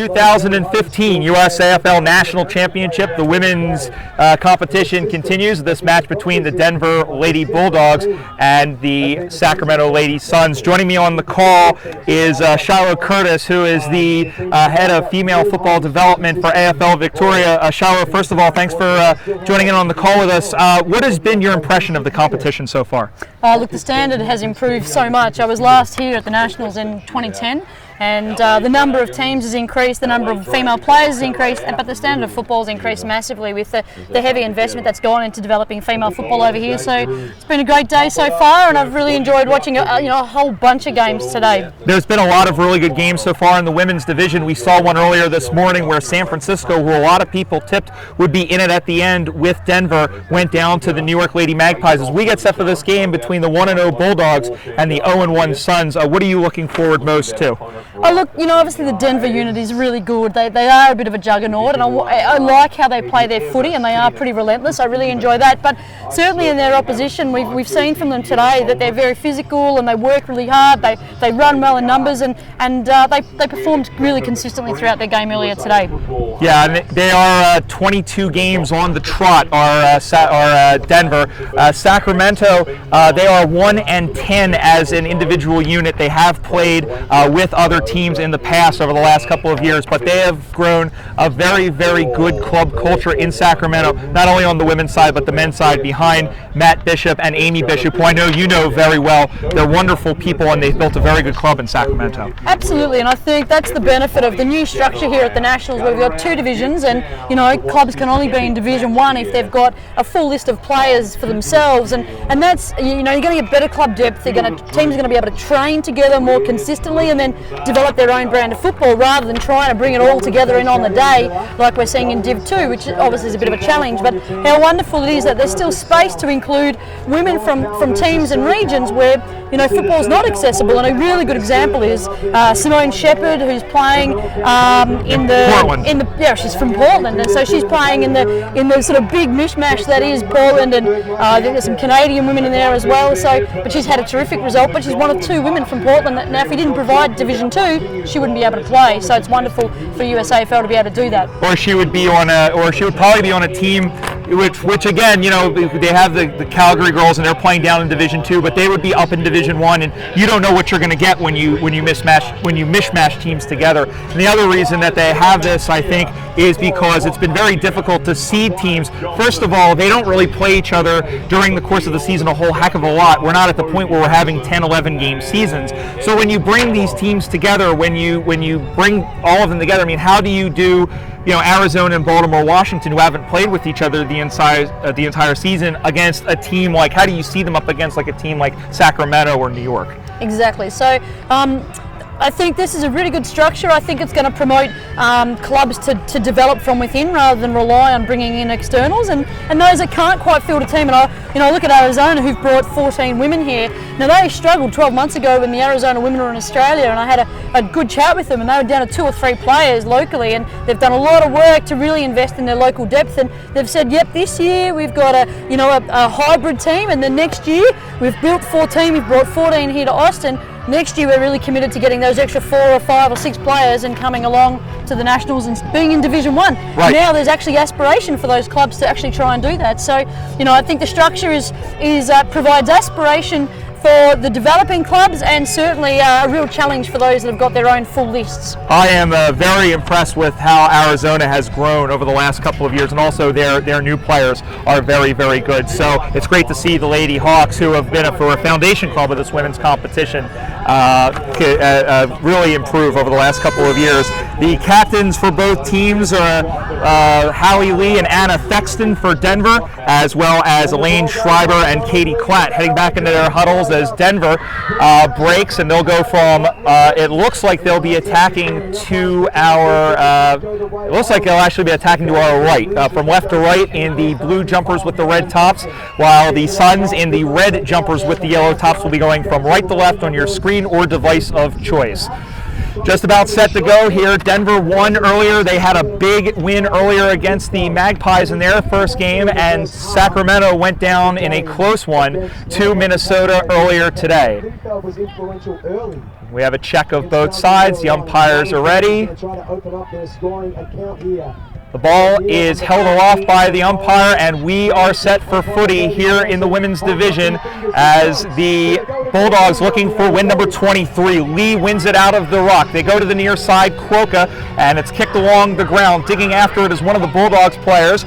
2015 USAFL National Championship. The women's competition continues. This match between the Denver Lady Bulldogs and the Sacramento Lady Suns. Joining me on the call is Shiloh Curtis, who is the head of female football development for AFL Victoria. Shiloh, first of all, thanks for joining in on the call with us. What has been your impression of the competition so far? Look, the standard has improved so much. I was last here at the Nationals in 2010, and the number of teams has increased, the number of female players has increased, but the standard of football has increased massively with the heavy investment that's gone into developing female football over here. So it's been a great day so far, and I've really enjoyed watching a whole bunch of games today. There's been a lot of really good games so far in the women's division. We saw one earlier this morning where San Francisco, who a lot of people tipped would be in it at the end with Denver, went down to the New York Lady Magpies. As we get set for this game between the 1-0 Bulldogs and the 0-1 Suns, what are you looking forward most to? Oh, look, obviously the Denver unit is really good. They are a bit of a juggernaut, and I like how they play their footy, and they are pretty relentless. I really enjoy that. But certainly in their opposition, we've seen from them today that they're very physical and they work really hard. They run well in numbers, and they performed really consistently throughout their game earlier today. Yeah, and they are 22 games on the trot, Denver. Sacramento, they are 1-10 as an individual unit. They have played with other teams in the past over the last couple of years, but they have grown a very, very good club culture in Sacramento, not only on the women's side, but the men's side behind Matt Bishop and Amy Bishop, who I know you know very well. They're wonderful people, and they've built a very good club in Sacramento. Absolutely, and I think that's the benefit of the new structure here at the Nationals, where we've got two divisions, and clubs can only be in Division 1 if they've got a full list of players for themselves, and that's, you're going to get better club depth. Teams are going to be able to train together more consistently and then develop their own brand of football, rather than trying to bring it all together in on the day like we're seeing in Div 2, which obviously is a bit of a challenge. But how wonderful it is that there's still space to include women from teams and regions where football's not accessible. And a really good example is Simone Shepherd, who's playing in the she's from Portland, and so she's playing in the sort of big mishmash that is Portland, and I think there's some Canadian women in there as well. But she's had a terrific result. But she's one of two women from Portland that, now, if we didn't provide Division 2, she wouldn't be able to play. So it's wonderful for USAFL to be able to do that. Or she would probably be on a team which again, they have the Calgary girls, and they're playing down in Division 2, but they would be up in Division 1, and you don't know what you're going to get when you mishmash teams together. And the other reason that they have this, I think, is because it's been very difficult to seed teams. First of all, they don't really play each other during the course of the season a whole heck of a lot. We're not at the point where we're having 10, 11 game seasons. So when you bring these teams together, when you bring all of them together, how do you do Arizona and Baltimore, Washington, who haven't played with each other the entire season, against a team like, how do you see them up against like a team like Sacramento or New York? Exactly. So I think this is a really good structure. I think it's going to promote clubs to develop from within rather than rely on bringing in externals, and those that can't quite field a team. And I look at Arizona, who've brought 14 women here. Now, they struggled 12 months ago when the Arizona women were in Australia, and I had a good chat with them, and they were down to 2 or 3 players locally, and they've done a lot of work to really invest in their local depth. And they've said, yep, this year we've got a hybrid team, and then next year we've built 14, we've brought 14 here to Austin. Next year we're really committed to getting those extra 4 or 5 or 6 players and coming along to the Nationals and being in Division 1. Right. Now there's actually aspiration for those clubs to actually try and do that. So, I think the structure provides aspiration for the developing clubs, and certainly a real challenge for those that have got their own full lists. I am very impressed with how Arizona has grown over the last couple of years, and also their new players are very, very good. So it's great to see the Lady Hawks, who have been for a foundation club of this women's competition, really improve over the last couple of years. The captains for both teams are Hallie Lee and Anna Thexton for Denver, as well as Elaine Schreiber and Katie Klatt, heading back into their huddles as Denver breaks, and they'll go from, it looks like they'll be attacking to our, it looks like they'll actually be attacking to our right, from left to right in the blue jumpers with the red tops, while the Suns in the red jumpers with the yellow tops will be going from right to left on your screen or device of choice. Just about set to go here. Denver won earlier. They had a big win earlier against the Magpies in their first game, and Sacramento went down in a close one to Minnesota earlier today. We have a check of both sides. The umpires are ready. The ball is held aloft by the umpire, and we are set for footy here in the women's division as the Bulldogs looking for win number 23. Lee wins it out of the ruck. They go to the near side, Quokka, and it's kicked along the ground. Digging after it is one of the Bulldogs players,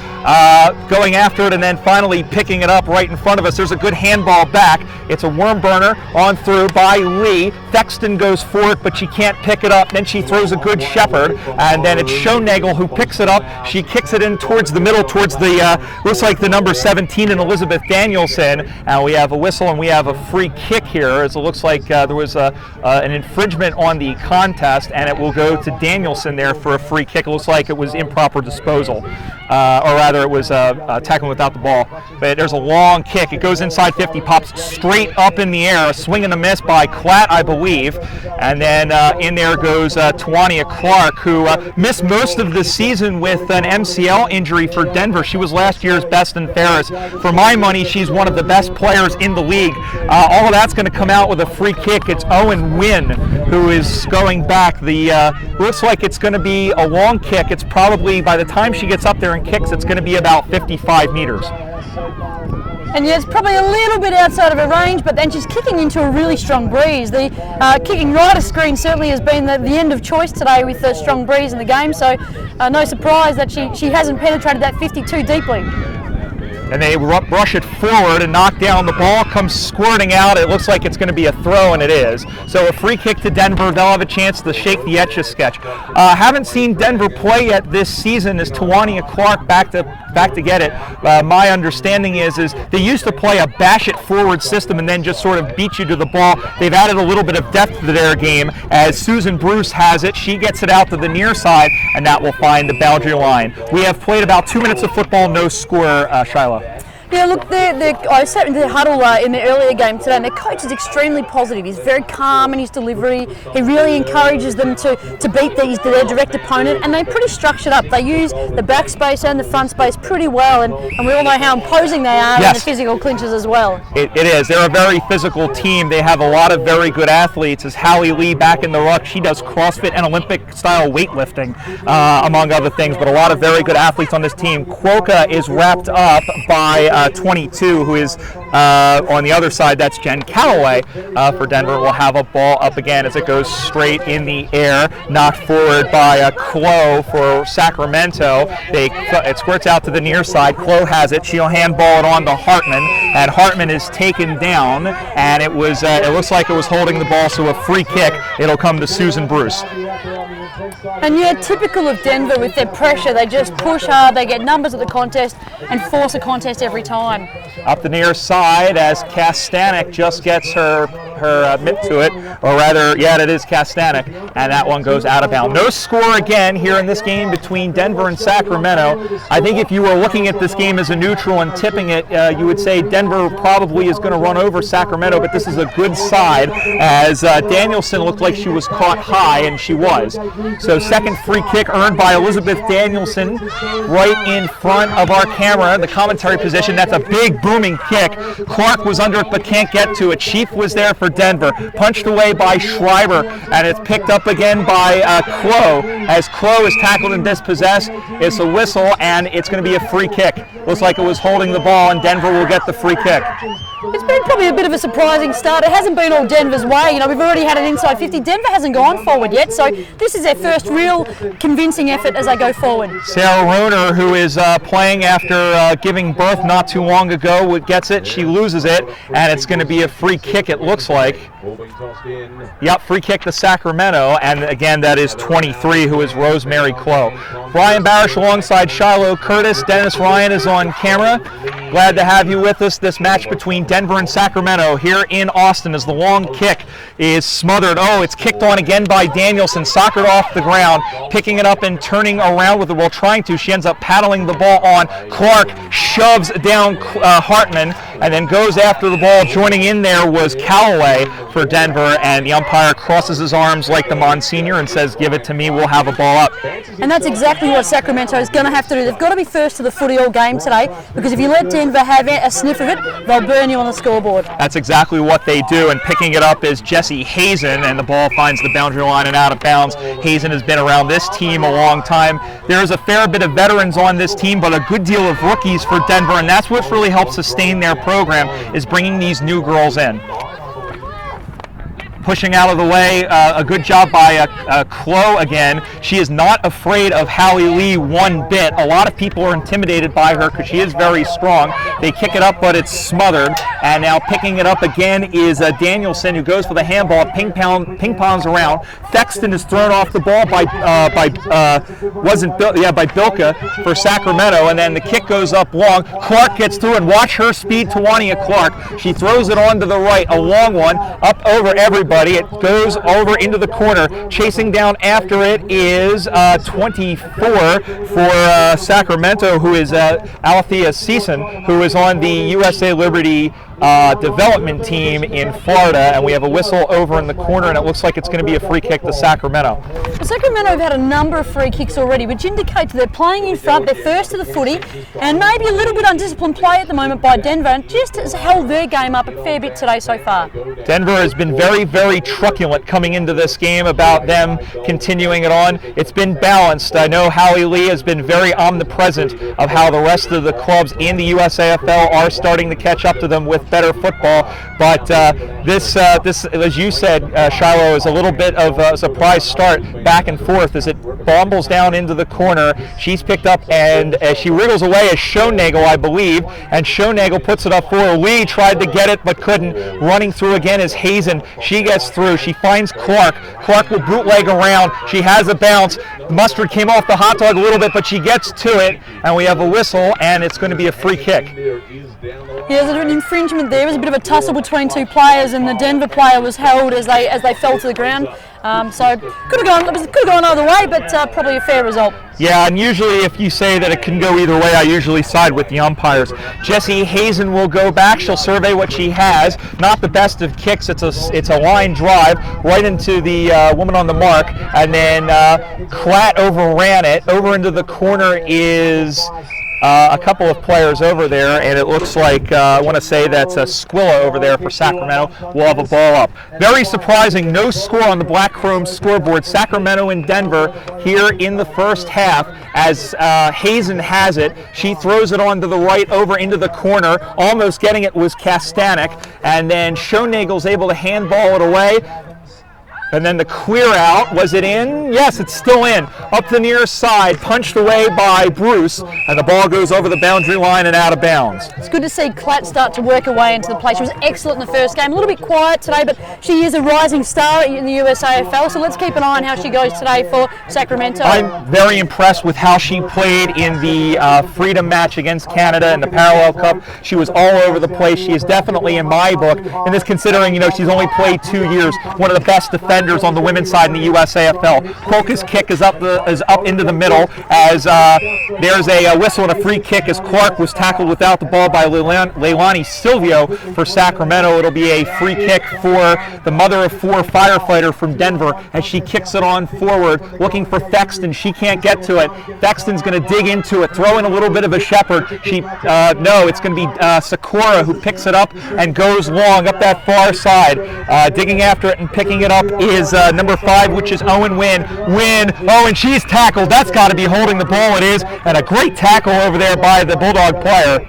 going after it and then finally picking it up right in front of us. There's a good handball back. It's a worm burner on through by Lee. Thexton goes for it, but she can't pick it up. Then she throws a good shepherd, and then it's Schoenagel who picks it up. She kicks it in towards the middle, towards the, looks like the number 17 in Elizabeth Danielson. And we have a whistle and we have a free kick here, as it looks like there was an infringement on the contest, and it will go to Danielson there for a free kick. It looks like it was improper disposal, or rather it was tackling without the ball. But there's a long kick. It goes inside 50, pops straight up in the air, a swing and a miss by Klatt, I believe. And then in there goes Tawania Clark, who missed most of the season with an MCL injury for Denver. She was last year's best and fairest. For my money, she's one of the best players in the league. All of that's going to come out with a free kick. It's Owen Wynn who is going back. The looks like it's going to be a long kick. It's probably, by the time she gets up there and kicks, it's going to be about 55 meters. And yeah, it's probably a little bit outside of her range, but then she's kicking into a really strong breeze. The kicking right of screen certainly has been the end of choice today with the strong breeze in the game, so no surprise that she hasn't penetrated that 52 deeply. And they rush it forward and knock down. The ball comes squirting out. It looks like it's going to be a throw, and it is. So a free kick to Denver. They'll have a chance to shake the Etch-a-Sketch. Haven't seen Denver play yet this season. Is Tawania Clark back to get it? My understanding is they used to play a bash it forward system and then just sort of beat you to the ball. They've added a little bit of depth to their game as Susan Bruce has it. She gets it out to the near side, and that will find the boundary line. We have played about 2 minutes of football, no score, Shiloh. Yeah, look, I sat in the huddle in the earlier game today, and their coach is extremely positive. He's very calm in his delivery. He really encourages them to beat their direct opponent, and they're pretty structured up. They use the back space and the front space pretty well, and we all know how imposing they are in the physical clinches as well. It is. They're a very physical team. They have a lot of very good athletes. As Hallie Lee back in the ruck, she does CrossFit and Olympic-style weightlifting, among other things, but a lot of very good athletes on this team. Quokka is wrapped up by 22, who is on the other side. That's Jen Calloway for Denver. Will have a ball up again as it goes straight in the air, knocked forward by Clo for Sacramento. It squirts out to the near side. Clo has it. She'll handball it on to Hartman, and Hartman is taken down, and it looks like it was holding the ball, so a free kick. It'll come to Susan Bruce. And yeah, typical of Denver with their pressure, they just push hard, they get numbers at the contest and force a contest every time. Up the near side as Kastanek just gets her mitt to it, or rather, yeah, it is Kastanek, and that one goes out of bounds. No score again here in this game between Denver and Sacramento. I think if you were looking at this game as a neutral and tipping it, you would say Denver probably is going to run over Sacramento, but this is a good side as Danielson looked like she was caught high, and she was. So second free kick earned by Elizabeth Danielson right in front of our camera, the commentary position. That's a big booming kick. Clark was under it but can't get to it. Chief was there for Denver. Punched away by Schreiber, and it's picked up again by Clo. As Clo is tackled and dispossessed, it's a whistle, and it's going to be a free kick. Looks like it was holding the ball, and Denver will get the free kick. It's been probably a bit of a surprising start. It hasn't been all Denver's way. You know, we've already had an inside 50. Denver hasn't gone forward yet, so this is their first real convincing effort as they go forward. Sarah Rohner, who is playing after giving birth not too long ago, gets it. She loses it, and it's going to be a free kick, it looks like. Yep, free kick to Sacramento, and again, that is 23, who is Rosemary Clo. Brian Barish alongside Shiloh Curtis. Dennis Ryan is on camera. Glad to have you with us. This match between Denver and Sacramento here in Austin as the long kick is smothered. Oh, it's kicked on again by Danielson, soccered off the ground, picking it up and turning around with it while trying to. She ends up paddling the ball on. Clark shoves down Hartman and then goes after the ball. Joining in there was Calloway for Denver, and the umpire crosses his arms like the Monsignor and says, "Give it to me, we'll have a ball up." And that's exactly exactly what Sacramento is going to have to do. They've got to be first to the footy all game today, because if you let Denver have a sniff of it, they'll burn you on the scoreboard. That's exactly what they do, and picking it up is Jesse Hazen, and the ball finds the boundary line and out of bounds. Hazen has been around this team a long time. There's a fair bit of veterans on this team, but a good deal of rookies for Denver, and that's what really helps sustain their program, is bringing these new girls in. Pushing out of the way, a good job by Chloe again. She is not afraid of Hallie Lee one bit. A lot of people are intimidated by her because she is very strong. They kick it up, but it's smothered. And now picking it up again is Danielson, who goes for the handball, ping-pongs around. Thexton is thrown off the ball by Bilka for Sacramento, and then the kick goes up long. Clark gets through, and watch her speed, Tawania Clark. She throws it on to the right, a long one, up over everybody. It goes over into the corner. Chasing down after it is 24 for Sacramento, who is Althea Season, who is on the USA Liberty development team in Florida, and we have a whistle over in the corner, and it looks like it's going to be a free kick to Sacramento. Well, Sacramento have had a number of free kicks already, which indicates they're playing in front, they're first to the footy, and maybe a little bit undisciplined play at the moment by Denver, and just has held their game up a fair bit today so far. Denver has been very, very truculent coming into this game about them continuing it on. It's been balanced. I know Hallie Lee has been very omnipresent of how the rest of the clubs in the USAFL are starting to catch up to them with better football, but this, as you said, Shiloh, is a little bit of a surprise start back and forth as it bumbles down into the corner. She's picked up, and as she wriggles away is Schoenagel, I believe, and Schoenagel puts it up for her. Lee tried to get it but couldn't. Running through again is Hazen. She gets through. She finds Clark. Clark will bootleg around. She has a bounce. Mustard came off the hot dog a little bit, but she gets to it, and we have a whistle, and it's going to be a free kick. Yeah, there's an infringement there. It was a bit of a tussle between two players, and the Denver player was held as they fell to the ground. So could have gone either way, but probably a fair result. Yeah, and usually if you say that it can go either way, I usually side with the umpires. Jessie Hazen will go back. She'll survey what she has. Not the best of kicks. It's a line drive right into the woman on the mark, and then Klatt overran it. Over into the corner is a couple of players over there, and it looks like, I want to say that's Squilla over there for Sacramento. We'll have a ball up. Very surprising, no score on the Black Chrome scoreboard. Sacramento and Denver here in the first half as Hazen has it. She throws it on to the right over into the corner. Almost getting it was Kastanek, and then Schoenagel's able to handball it away. And then the clear out, was it in? Yes, it's still in. Up the near side, punched away by Bruce, and the ball goes over the boundary line and out of bounds. It's good to see Klatt start to work her way into the play. She was excellent in the first game, a little bit quiet today, but she is a rising star in the USAFL, so let's keep an eye on how she goes today for Sacramento. I'm very impressed with how she played in the Freedom match against Canada in the Parallel Cup. She was all over the place. She is definitely, in my book, and this considering, she's only played 2 years, one of the best defenders on the women's side in the USAFL. Polka's kick is up into the middle as there's a whistle and a free kick as Clark was tackled without the ball by Leilani Silvio for Sacramento. It'll be a free kick for the mother of four firefighter from Denver as she kicks it on forward, looking for Thexton. She can't get to it. Thexton's going to dig into it, throw in a little bit of a shepherd. It's going to be Sakura who picks it up and goes long up that far side. Digging after it and picking it up is number 5, which is Owen Wynn. And she's tackled. That's got to be holding the ball. It is, and a great tackle over there by the Bulldog player.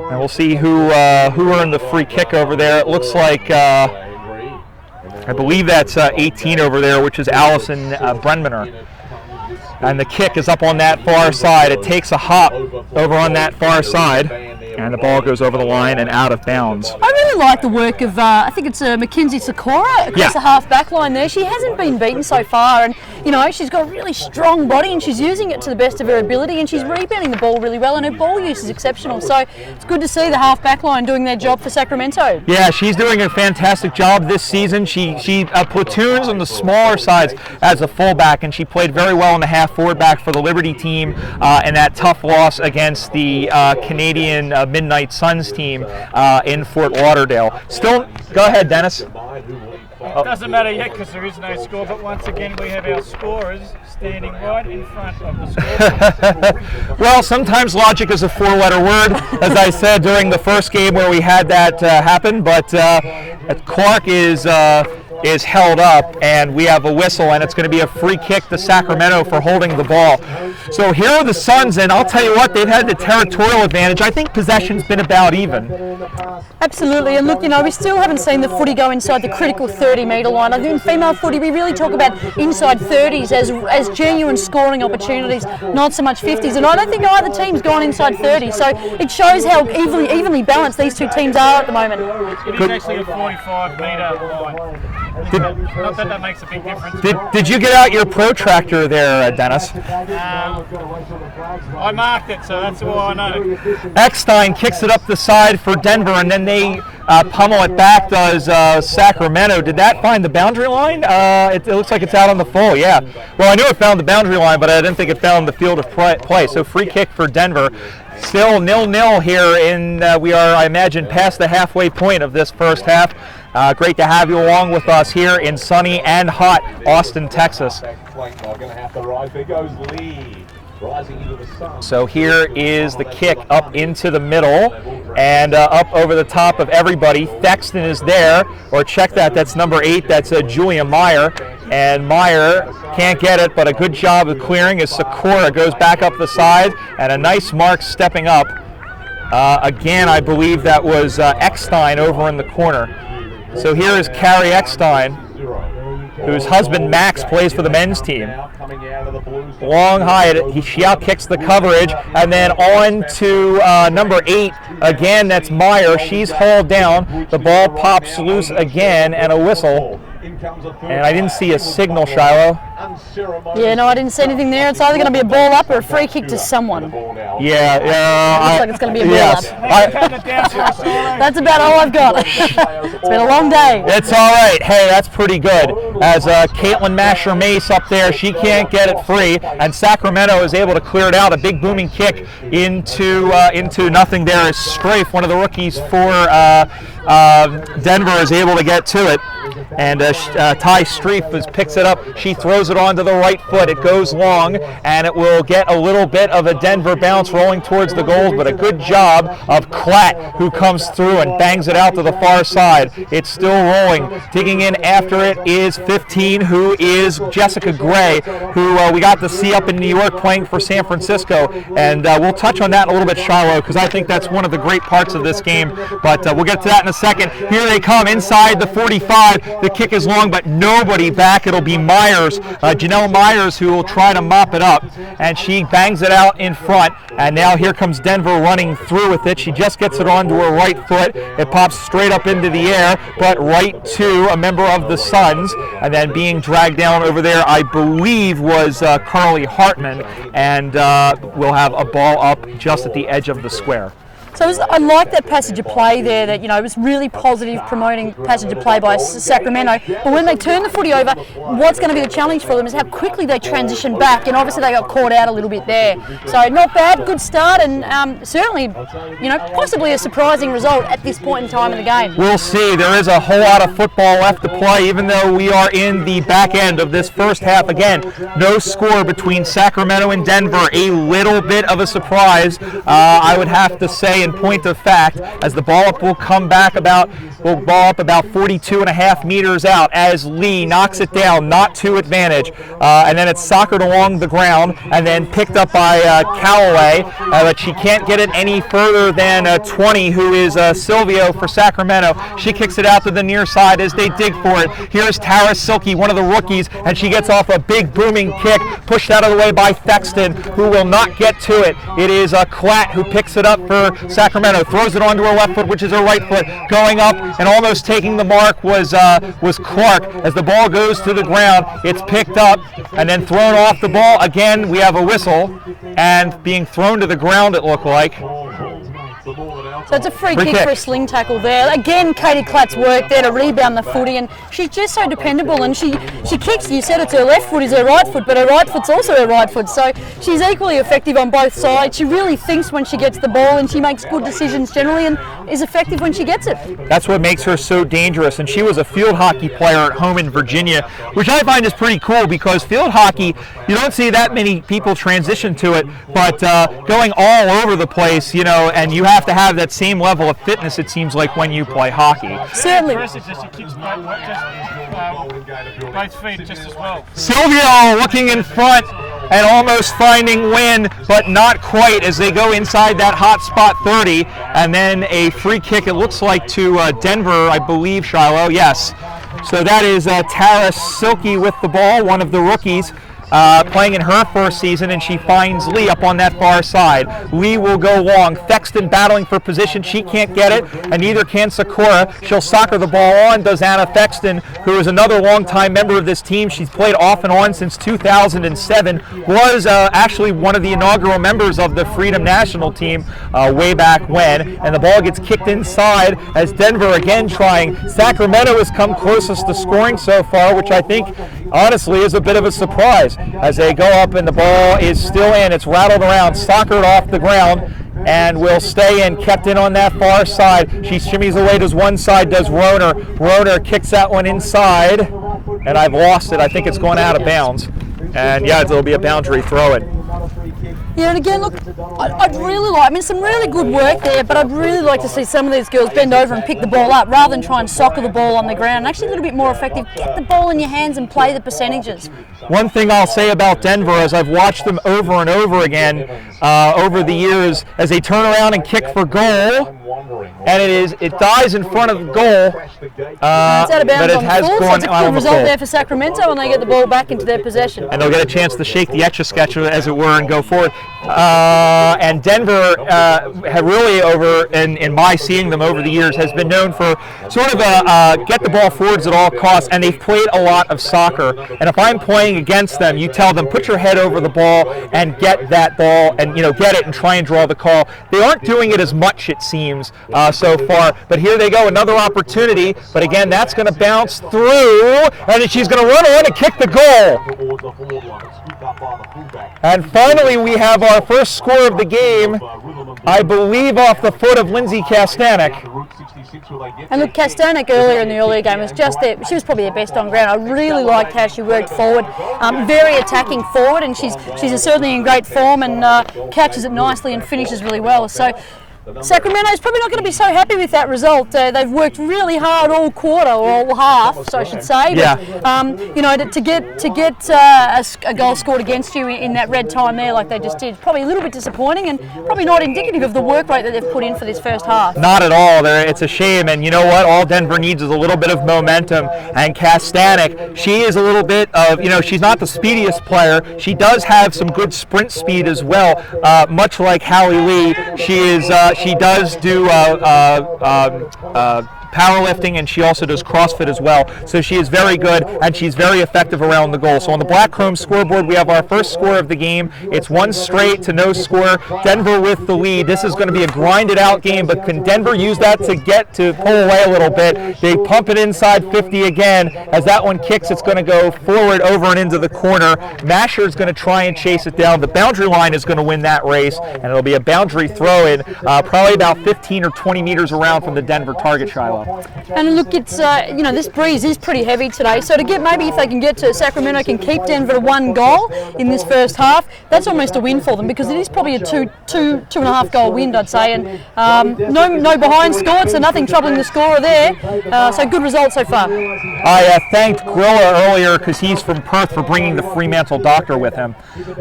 And we'll see who earned the free kick over there. It looks like, I believe that's 18 over there, which is Allison Brenmaner. And the kick is up on that far side. It takes a hop over on that far side, and the ball goes over the line and out of bounds. I really like the work of, I think it's Mackenzie Sakura across the half-back line there. She hasn't been beaten so far, and she's got a really strong body, and she's using it to the best of her ability, and she's rebounding the ball really well, and her ball use is exceptional. So it's good to see the half-back line doing their job for Sacramento. Yeah, she's doing a fantastic job this season. She platoons on the smaller sides as a fullback, and she played very well in the half-forward back for the Liberty team in that tough loss against the Canadian Midnight Suns team in Fort Lauderdale. Still, go ahead, Dennis. Doesn't matter yet because there is no score, but once again we have our scorers standing right in front of the score. Well, sometimes logic is a four-letter word, as I said during the first game where we had that happen, but Clark is held up, and we have a whistle, and it's going to be a free kick to Sacramento for holding the ball. So here are the Suns, and I'll tell you what, they've had the territorial advantage. I think possession's been about even. Absolutely, and look, we still haven't seen the footy go inside the critical 30-metre line. I think in female footy, we really talk about inside 30s as genuine scoring opportunities, not so much 50s, and I don't think either team's gone inside 30, so it shows how evenly balanced these two teams are at the moment. It is actually a 45-metre line. Not that that makes a big difference. Did you get out your protractor there, Dennis? I marked it, so that's all I know. Eckstein kicks it up the side for Denver, and then they pummel it back, does Sacramento. Did that find the boundary line? It looks like it's out on the full, yeah. Well, I knew it found the boundary line, but I didn't think it found the field of play. So free kick for Denver. Still 0-0 here, we are, I imagine, past the halfway point of this first half. Great to have you along with us here in sunny and hot Austin, Texas. So here is the kick up into the middle and up over the top of everybody. Thexton is there, or check that, that's number 8, that's Julia Meyer. And Meyer can't get it, but a good job of clearing as Sikora goes back up the side, and a nice mark stepping up. Again, I believe that was Eckstein over in the corner. So here is Carrie Eckstein, whose husband Max plays for the men's team. Long high, she out-kicks the coverage, and then on to number 8, again, that's Meyer. She's hauled down, the ball pops loose again, and a whistle. And I didn't see a signal, Shiloh. Yeah, no, I didn't see anything there. It's either going to be a ball up or a free kick to someone. Yeah, looks like it's going to be a ball up. That's about all I've got. It's been a long day. It's all right. Hey, that's pretty good. As Caitlin Masher-Mace up there, she can't get it free, and Sacramento is able to clear it out. A big booming kick into nothing there as Strafe, one of the rookies for Denver, is able to get to it. And Ty Streif picks it up. She throws it onto the right foot. It goes long, and it will get a little bit of a Denver bounce rolling towards the goal, but a good job of Klatt, who comes through and bangs it out to the far side. It's still rolling. Digging in after it is 15, who is Jessica Gray, who we got to see up in New York playing for San Francisco. And we'll touch on that in a little bit, Shiloh, because I think that's one of the great parts of this game. But we'll get to that in a second. Here they come inside the 45. The kick is long, but nobody back. It'll be Myers, Janelle Myers, who will try to mop it up, and she bangs it out in front. And now here comes Denver running through with it. She just gets it onto her right foot. It pops straight up into the air, but right to a member of the Suns, and then being dragged down over there, I believe, was Carly Hartman, and we'll have a ball up just at the edge of the square. So I like that passage of play there, that, it was really positive, promoting passage of play by Sacramento. But when they turn the footy over, what's going to be the challenge for them is how quickly they transition back, and obviously they got caught out a little bit there. So not bad, good start, and certainly, possibly a surprising result at this point in time in the game. We'll see. There is a whole lot of football left to play, even though we are in the back end of this first half. Again, no score between Sacramento and Denver. A little bit of a surprise, I would have to say, in point of fact, as the ball up will come back about 42.5 meters out as Lee knocks it down, not to advantage, and then it's soccered along the ground and then picked up by Callaway, but she can't get it any further than 20, who is Silvio for Sacramento. She kicks it out to the near side as they dig for it. Here's Tara Silkey, one of the rookies, and she gets off a big booming kick, pushed out of the way by Thexton, who will not get to it. It is Klatt who picks it up for Sacramento, throws it onto her left foot, which is her right foot, going up and almost taking the mark was Clark. As the ball goes to the ground, it's picked up and then thrown off the ball. Again, we have a whistle, and being thrown to the ground, it looked like. So it's a free kick for a sling tackle there. Again, Katie Klatt's work there to rebound the footy, and she's just so dependable, and she kicks, you said it's her left foot is her right foot, but her right foot's also her right foot, so she's equally effective on both sides. She really thinks when she gets the ball, and she makes good decisions generally, and is effective when she gets it. That's what makes her so dangerous, and she was a field hockey player at home in Virginia, which I find is pretty cool because field hockey, you don't see that many people transition to it, but going all over the place, you know, and you have to have that same level of fitness, it seems like, when you play hockey. Certainly. She kicks both feet just as well. Silvio looking in front and almost finding Wynn, but not quite as they go inside that hot spot 30, and then a free kick, it looks like, to Denver, I believe, Shiloh. Yes. So that is Tara Silkey with the ball, one of the rookies. Playing in her first season, and she finds Lee up on that far side. Lee will go long. Thexton battling for position. She can't get it, and neither can Sakura. She'll soccer the ball on, does Anna Thexton, who is another longtime member of this team. She's played off and on since 2007, was actually one of the inaugural members of the Freedom National Team way back when, and the ball gets kicked inside as Denver again trying. Sacramento has come closest to scoring so far, which I think, honestly, is a bit of a surprise. As they go up and the ball is still in, it's rattled around, soccered off the ground, and will stay in, kept in on that far side. She shimmies away, does one side, does Roner. Roner kicks that one inside, and I've lost it. I think it's going out of bounds. And yeah, it'll be a boundary throw-in. Yeah, and again, look, I'd really like, I mean, some really good work there, but I'd really like to see some of these girls bend over and pick the ball up rather than try and soccer the ball on the ground. Actually a little bit more effective. Get the ball in your hands and play the percentages. One thing I'll say about Denver is I've watched them over and over again over the years as they turn around and kick for goal, and it dies in front of the goal, it's out of bounds, but it has so gone it's a out good on the result goal. there for Sacramento, and they get the ball back into their possession. And they'll get a chance to shake the Etch-a-Sketch, as it were, and go forward. And Denver have really, in my seeing them over the years, has been known for sort of get the ball forwards at all costs, and they've played a lot of soccer. And if I'm playing against them, you tell them, put your head over the ball and get that ball, and get it and try and draw the call. They aren't doing it as much, it seems, so far. But here they go, another opportunity. But again, that's going to bounce through, and she's going to run on and kick the goal. And finally, we have our first score of the game, I believe off the foot of Lindsay Kastanek. And look, Kastanek earlier in the earlier game was just there. She was probably their best on ground. I really liked how she worked forward, very attacking forward, and she's certainly in great form and catches it nicely and finishes really well. So Sacramento's probably not going to be so happy with that result. They've worked really hard all quarter, or all half, so I should say. Yeah. But, to get a goal scored against you in that red time there, like they just did, probably a little bit disappointing, and probably not indicative of the work rate that they've put in for this first half. Not at all. It's a shame, and you know what? All Denver needs is a little bit of momentum. And Kastanek, she is a little bit of, she's not the speediest player. She does have some good sprint speed as well, much like Hallie Lee. She does do powerlifting, and she also does CrossFit as well. So she is very good, and she's very effective around the goal. So on the Black Chrome scoreboard, we have our first score of the game. It's 1 straight to no score. Denver with the lead. This is going to be a grinded out game, but can Denver use that to pull away a little bit? They pump it inside 50 again. As that one kicks, it's going to go forward over and into the corner. Masher is going to try and chase it down. The boundary line is going to win that race, and it'll be a boundary throw-in, probably about 15 or 20 meters around from the Denver target, Shiloh. And look, it's this breeze is pretty heavy today, so maybe if they can get to Sacramento, can keep Denver to 1 goal in this first half, that's almost a win for them, because it is probably a two and a half goal win, I'd say, and no behind scored, so nothing troubling the scorer there, so good result so far. I thanked Grilla earlier, because he's from Perth, for bringing the Fremantle doctor with him,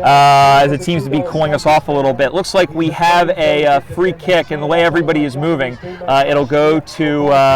as it seems to be cooling us off a little bit. Looks like we have a free kick, and the way everybody is moving, it'll go to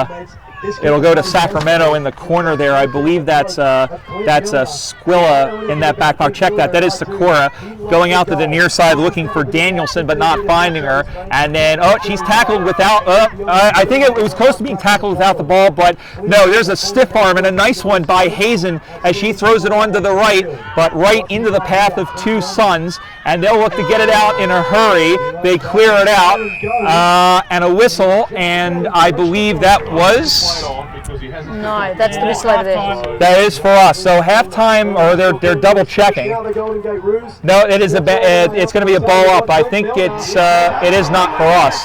It'll go to Sacramento in the corner there. I believe that's Squilla in that back pocket. Check that. That is Sakura going out to the near side looking for Danielson but not finding her. And then, she's tackled without, I think it was close to being tackled without the ball, but no, there's a stiff arm and a nice one by Hazen as she throws it on to the right, but right into the path of two Suns. And they'll look to get it out in a hurry. They clear it out, and a whistle, and I believe that was... No, that's the whistle over there. That is for us. So halftime, or they're double checking. No, it is it's going to be a ball up. I think it is not for us.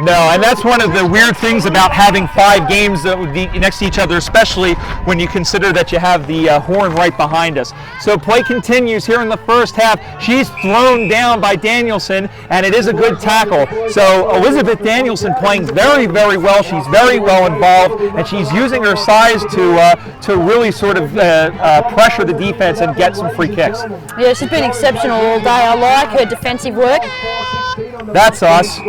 No, and that's one of the weird things about having 5 games next to each other, especially when you consider that you have the horn right behind us. So play continues here in the first half. She's thrown down by Danielson, and it is a good tackle. So Elizabeth Danielson playing very, very well. She's very well involved, and she's using her size to really sort of pressure the defense and get some free kicks. Yeah, she's been exceptional all day. I like her defensive work. That's us.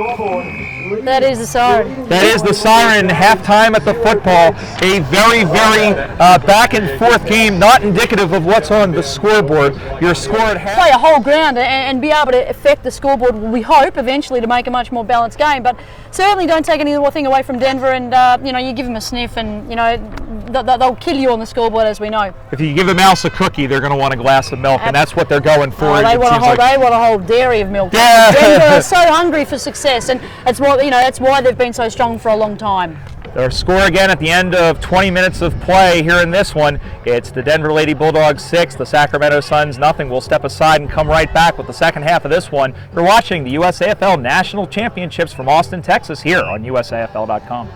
That is the siren. That is the siren. Halftime at the football. A very, very back and forth game, not indicative of what's on the scoreboard. Your score at half. Play a whole ground and be able to affect the scoreboard, we hope, eventually to make a much more balanced game. But certainly don't take anything away from Denver, and you give them a sniff, and they'll kill you on the scoreboard, as we know. If you give a mouse a cookie, they're going to want a glass of milk, and that's what they're going for. They want a whole dairy of milk. Yeah. Denver are so hungry for success, and that's why they've been so strong for a long time. Their score again at the end of 20 minutes of play here in this one. It's the Denver Lady Bulldogs 6, the Sacramento Suns nothing. We'll step aside and come right back with the second half of this one. You're watching the USAFL National Championships from Austin, Texas here on USAFL.com.